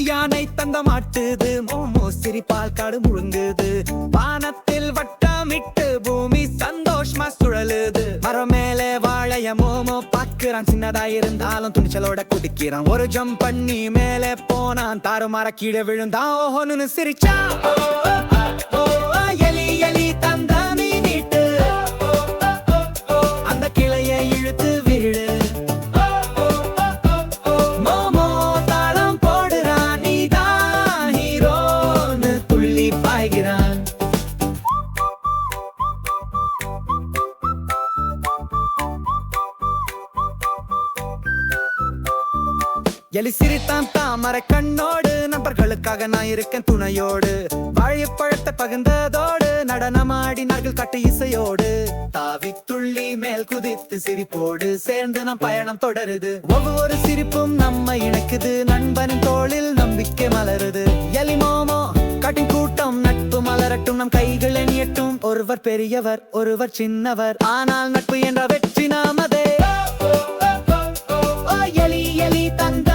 எலி யானை தந்த மாட்டுது, மோமோ சிரிப்பால் காடு முழுங்குது. வானத்தில் வட்டமிட்டு பூமி சந்தோஷமா சுழலுது. மரம் மேலே வாழைய மோமோ பாக்குறான், சின்னதா இருந்தாலும் துணிச்சலோட குதிக்கிறான். ஒரு ஜம்ப் பண்ணி மேலே போனான், தாறுமாற கீழே விழுந்தான். ஓஹோன்னு சிரிச்சான். எலி எலி தந்த மீனிட்டு, அந்த கிளையை இழுத்து விடு. மோமோ தாளம் போடுறான், நீதான் ஹீரோன்னு துள்ளி பாய்கிறான். எலி சிரித்தான் தாமரை கண்ணோடு, நண்பர்களுக்காக நான் இருக்கேன் துணையோடு. வாழைப்பழத்தை பகிர்ந்ததோடு நடனமாடினார்கள் கட்டு இசையோடு. தாவி துள்ளி மேல் குதித்து சிரிப்போடு சேர்ந்து நம் பயணம் தொடருது. ஒவ்வொரு சிரிப்பும் நம்ம இணைக்குது, நண்பனின் தோளில் நம்பிக்கை மலருது. எலி மோமோ காட்டின் கூட்டம், நட்பு மலரட்டும், நம் கைகள் எண்ணியட்டும். ஒருவர் பெரியவர் ஒருவர் சின்னவர், ஆனால் நட்பு என்ற வெற்றி நாமதே. எலி எலி தந்த